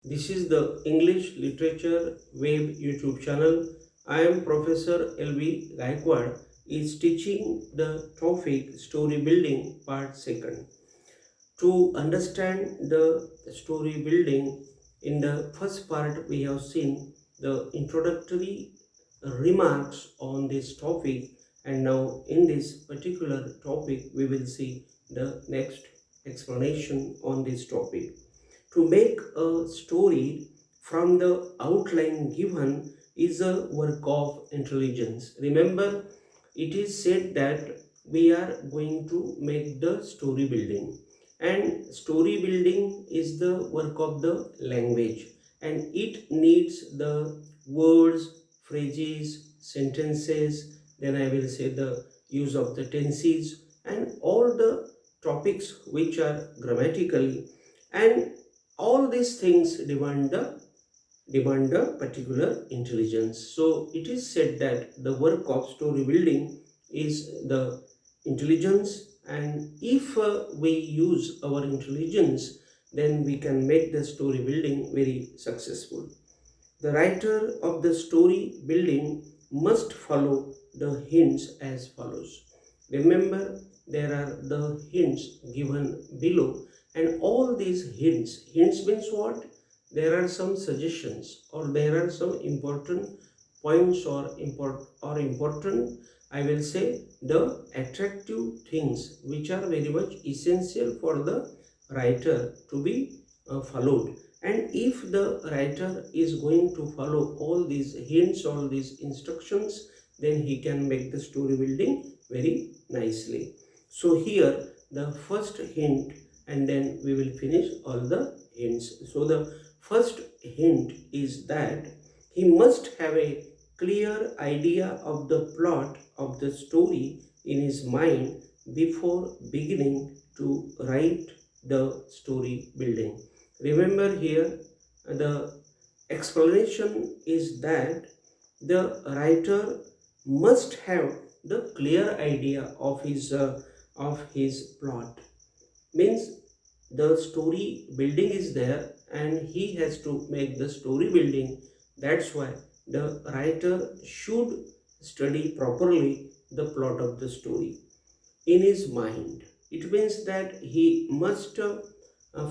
This is the English Literature Web YouTube channel. I am Prof.L.B. Gayakawad is teaching the topic Story Building Part 2. To understand the story building, in the first part we have seen the introductory remarks on this topic, and now in this particular topic we will see the next explanation on this topic. To make a story from the outline given is a work of intelligence. Remember, it is said that we are going to make the story building, and story building is the work of the language, and it needs the words, phrases, sentences, then I will say the use of the tenses and all the topics which are grammatically, and all these things demand a particular intelligence. So it is said that the work of story building is the intelligence, and if we use our intelligence, then we can make the story building very successful. The writer of the story building must follow the hints as follows. Remember, there are the hints given below, and all these hints means what? There are some suggestions, or there are some important points, or important, I will say, the attractive things which are very much essential for the writer to be followed. And if the writer is going to follow all these hints, all these instructions, then he can make the story building very nicely. So here the first hint, and then we will finish all the hints. So the first hint is that he must have a clear idea of the plot of the story in his mind before beginning to write the story building. Remember here, the explanation is that the writer must have the clear idea of his plot. Means the story building is there, and he has to make the story building. That's why the writer should study properly the plot of the story in his mind. It means that he must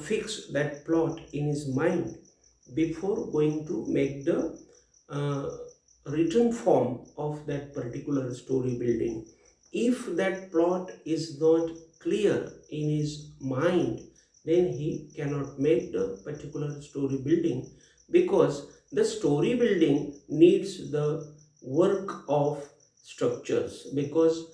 fix that plot in his mind before going to make the uh, written form of that particular story building. If that plot is not clear in his mind, then he cannot make the particular story building, because the story building needs the work of structures, because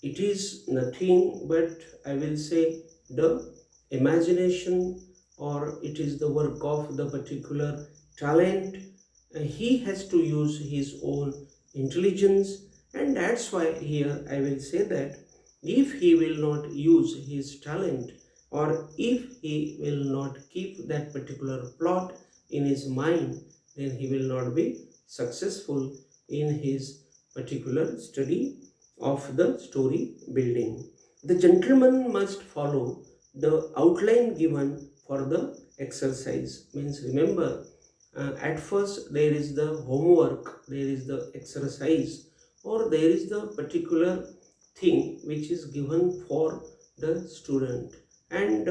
it is nothing but, I will say, the imagination, or it is the work of the particular talent. He has to use his own intelligence, and that's why here I will say that if he will not use his talent, or if he will not keep that particular plot in his mind, then he will not be successful in his particular study of the story building. The gentleman must follow the outline given for the exercise. Means remember, at first there is the homework, there is the exercise, or there is the particular thing which is given for the student, and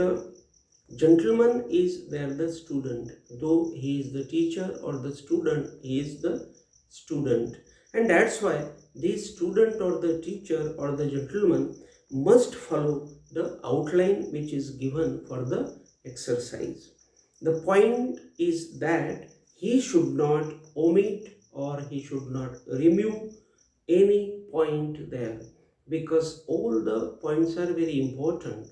gentleman is there the student, though he is the teacher, or the student, he is the student. And that's why the student or the teacher or the gentleman must follow the outline which is given for the exercise. The point is that he should not omit, or he should not remove any point there, because all the points are very important.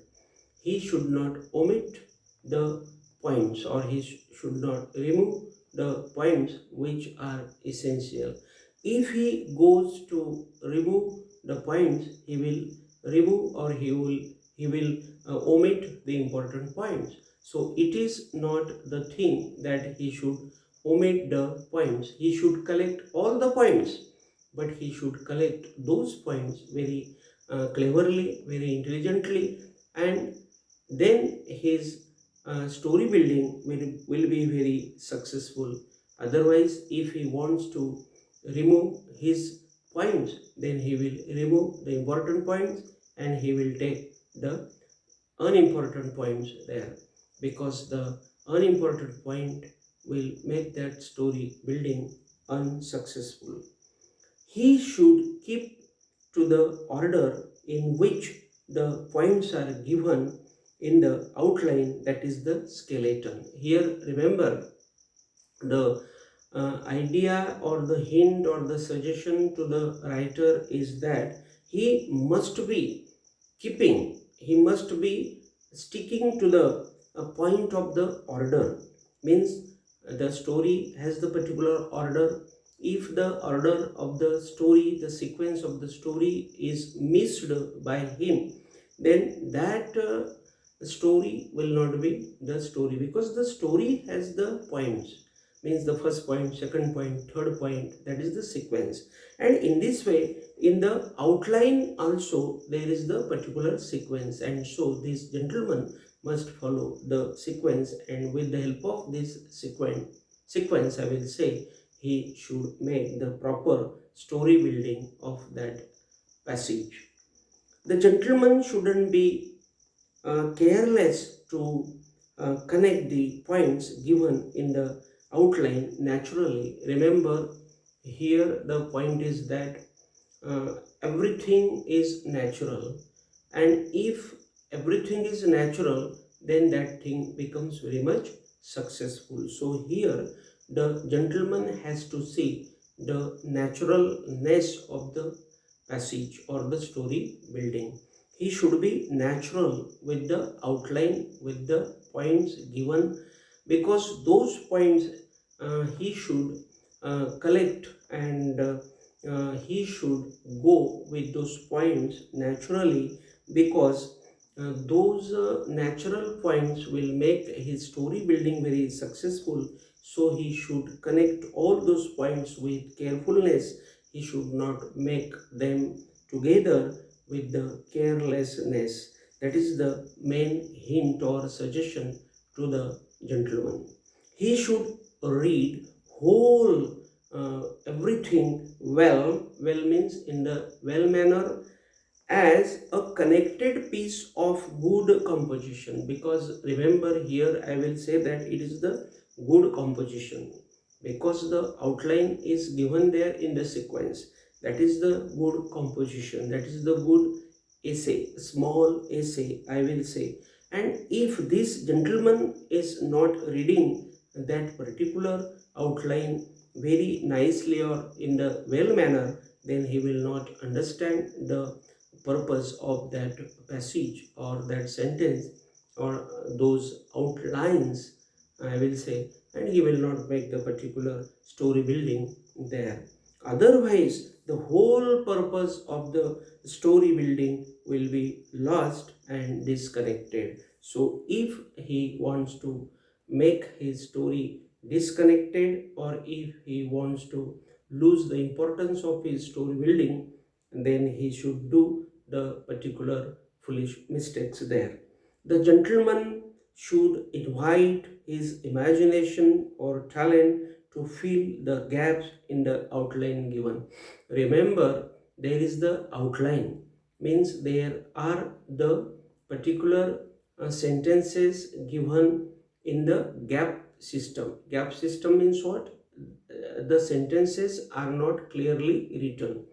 He should not omit the points, or he should not remove the points which are essential. If he goes to remove the points, he will remove, or he will omit the important points. So it is not the thing that he should omit the points. He should collect all the points, but he should collect those points very cleverly, very intelligently, and then his story building will be very successful. Otherwise, if he wants to remove his points, then he will remove the important points and he will take the unimportant points there, because the unimportant point will make that story building unsuccessful. He should keep to the order in which the points are given in the outline, that is the skeleton. Here remember, the idea or the hint or the suggestion to the writer is that he must be he must be sticking to the point of the order. Means the story has the particular order. If the order of the story, the sequence of the story is missed by him, then that story will not be the story, because the story has the points. Means the first point, second point, third point, that is the sequence. And in this way, in the outline also there is the particular sequence, and so this gentleman must follow the sequence, and with the help of this sequence I will say, he should make the proper story building of that passage. The gentleman shouldn't be careless to connect the points given in the outline naturally. Remember, here the point is that everything is natural, and if everything is natural, then that thing becomes very much successful. So here the gentleman has to see the naturalness of the passage or the story building. He should be natural with the outline, with the points given, because those points he should collect, and he should go with those points naturally, because those natural points will make his story building very successful. So he should connect all those points with carefulness. He should not make them together with the carelessness. That is the main hint or suggestion to the gentleman. He should read whole everything well means in the well manner, as a connected piece of good composition. Because remember, here I will say that it is the good composition, because the outline is given there in the sequence. That is the good composition, that is the good essay, small essay I will say. And if this gentleman is not reading that particular outline very nicely or in the well manner, then he will not understand the purpose of that passage or that sentence or those outlines, I will say, and he will not make the particular story building there. Otherwise, the whole purpose of the story building will be lost and disconnected. So, if he wants to make his story disconnected, or if he wants to lose the importance of his story building, then he should do the particular foolish mistakes there. The gentleman should invite his imagination or talent to fill the gaps in the outline given. Remember, there is the outline, means there are the particular sentences given in the gap system. Gap system means what? The sentences are not clearly written.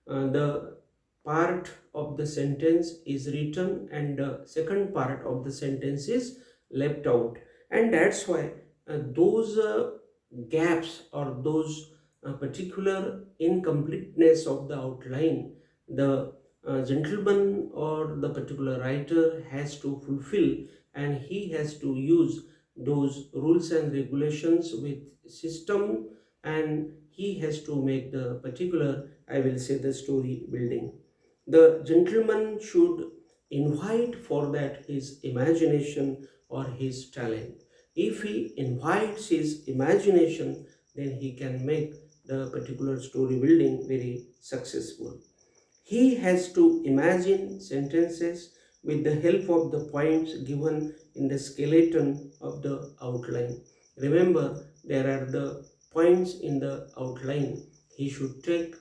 The part of the sentence is written and the second part of the sentence is left out, and that's why those gaps or those particular incompleteness of the outline, the gentleman or the particular writer has to fulfill, and he has to use those rules and regulations with system, and he has to make the particular, I will say, the story building. The gentleman should invite for that his imagination or his talent. If he invites his imagination, then he can make the particular story building very successful. He has to imagine sentences with the help of the points given in the skeleton of the outline. Remember, there are the points in the outline. He should take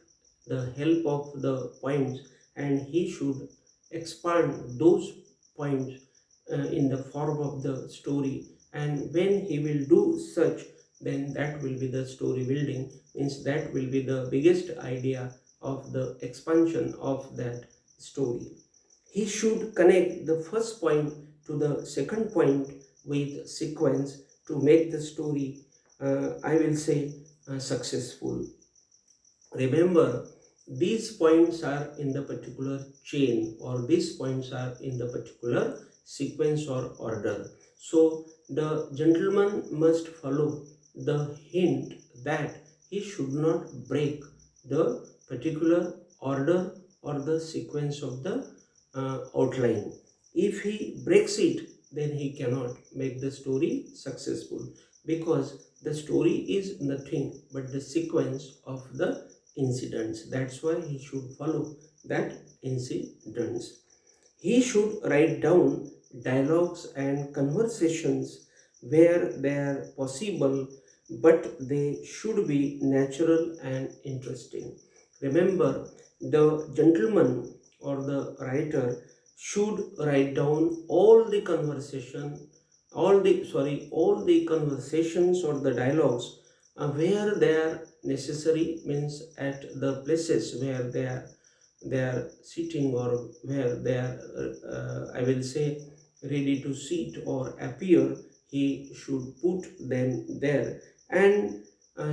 the help of the points and he should expand those points in the form of the story, and when he will do such, then that will be the story building, means that will be the biggest idea of the expansion of that story. He should connect the first point to the second point with sequence to make the story, I will say, successful. Remember, these points are in the particular chain, or these points are in the particular sequence or order. So the gentleman must follow the hint that he should not break the particular order or the sequence of the outline. If he breaks it, then he cannot make the story successful, because the story is nothing but the sequence of the incidents. That's why he should follow that incidents. He should write down dialogues and conversations where they are possible, but they should be natural and interesting. Remember, the gentleman or the writer should write down all the conversations or the dialogues where they are necessary, means at the places where they are sitting, or where they are I will say ready to sit or appear. He should put them there, and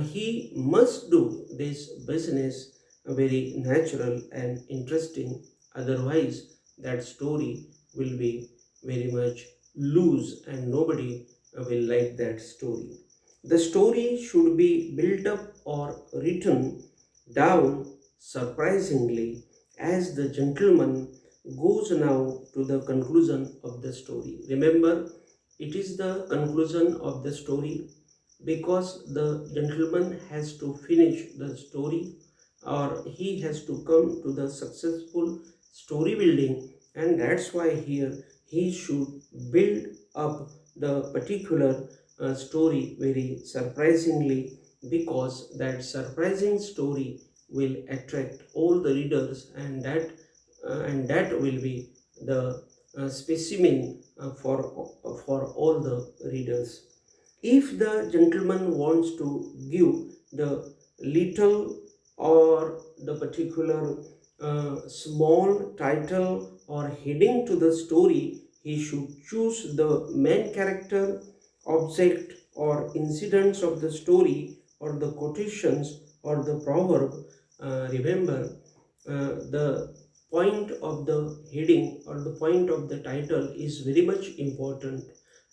he must do this business very natural and interesting. Otherwise that story will be very much loose and nobody will like that story. The story should be built up or written down surprisingly as the gentleman goes now to the conclusion of the story. Remember, it is the conclusion of the story because the gentleman has to finish the story, or he has to come to the successful story building, and that's why here he should build up the particular story very surprisingly, because that surprising story will attract all the readers, and that will be the specimen for all the readers. If the gentleman wants to give the little or the particular small title or heading to the story, he should choose the main character, object or incidents of the story, or the quotations or the proverb. Remember, the point of the heading or the point of the title is very much important,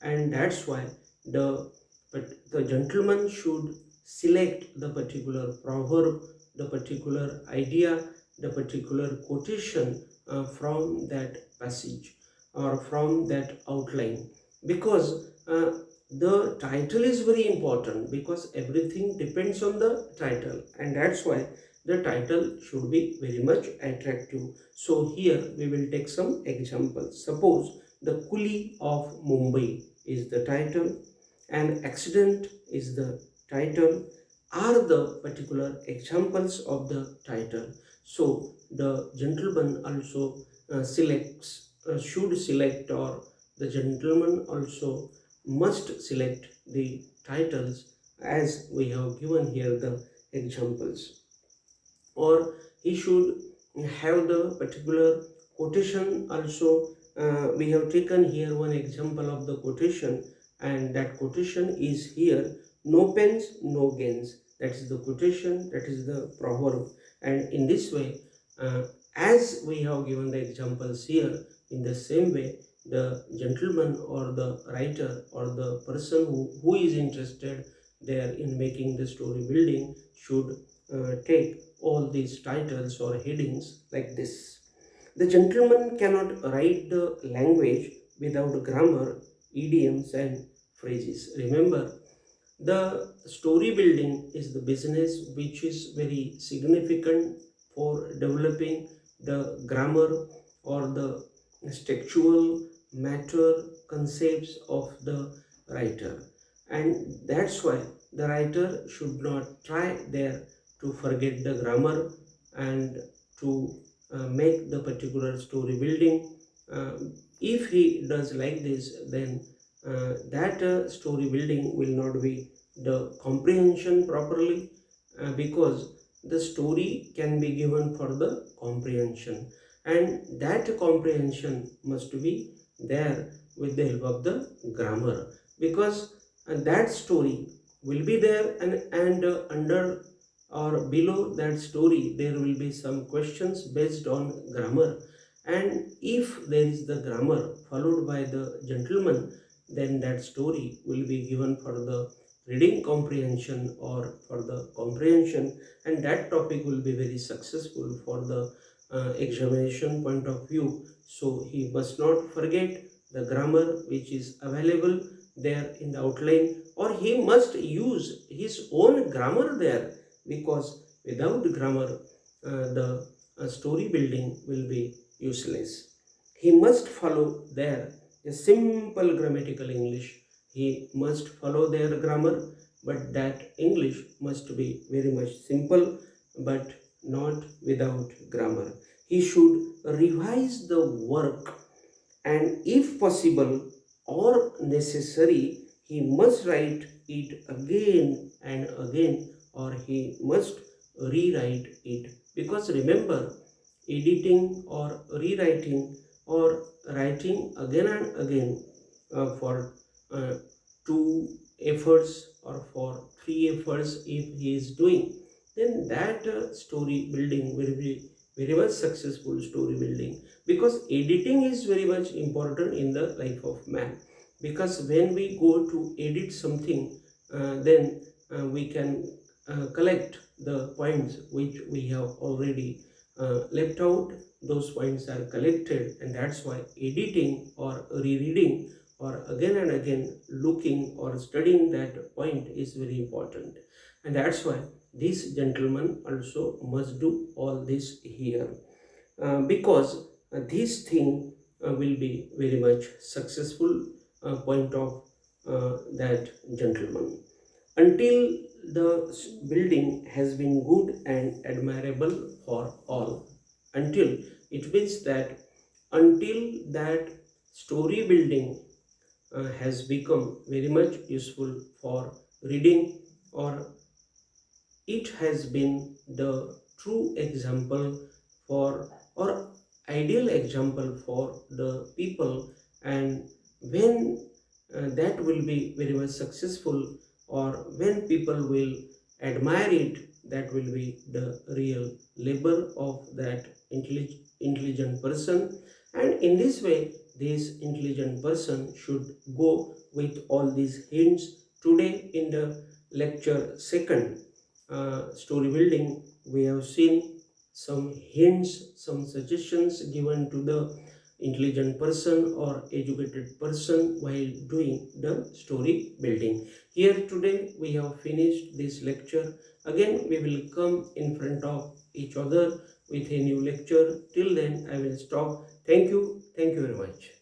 and that's why the gentleman should select the particular proverb, the particular idea, the particular quotation from that passage or from that outline, because the title is very important, because everything depends on the title, and that's why the title should be very much attractive. So here we will take some examples. Suppose the Coolie of Mumbai is the title, and accident is the title, are the particular examples of the title. So the gentleman also should select, or the gentleman also must select the titles as we have given here the examples, or he should have the particular quotation also. We have taken here one example of the quotation, and that quotation is here: no pens no gains. That is the quotation, that is the proverb. And in this way, as we have given the examples here, in the same way the gentleman or the writer or the person who is interested there in making the story building should take all these titles or headings like this. The gentleman cannot write the language without grammar, idioms and phrases. Remember, the story building is the business which is very significant for developing the grammar or the textual matter concepts of the writer, and that's why the writer should not try there to forget the grammar and to make the particular story building. If he does like this, then that story building will not be the comprehension properly, because the story can be given for the comprehension, and that comprehension must be there with the help of the grammar, because that story will be there, and under or below that story there will be some questions based on grammar, and if there is the grammar followed by the gentleman, then that story will be given for the reading comprehension or for the comprehension, and that topic will be very successful for the examination point of view. So he must not forget the grammar which is available there in the outline, or he must use his own grammar there, because without grammar the story building will be useless. He must follow there a simple grammatical English. He must follow their grammar, but that English must be very much simple, but not without grammar. He should revise the work, and if possible or necessary, he must write it again and again, or he must rewrite it. Because remember, editing or rewriting or writing again and again for two efforts or for three efforts, if he is doing, then that story building will be very much successful story building, because editing is very much important in the life of man. Because when we go to edit something, then we can collect the points which we have already left out. Those points are collected, and that's why editing or rereading or again and again looking or studying that point is very important, and that's why this gentleman also must do all this here, because this thing will be very much successful point of that gentleman. Until the building has been good and admirable for all, until, it means that until that story building has become very much useful for reading, or it has been the true example for, or ideal example for the people, and when that will be very much successful, or when people will admire it, that will be the real labor of that intelligent person. And in this way, this intelligent person should go with all these hints. Today in the lecture second, story building, we have seen some hints, some suggestions given to the intelligent person or educated person while doing the story building. Here today we have finished this lecture. Again we will come in front of each other with a new lecture. Till then I will stop. Thank you very much.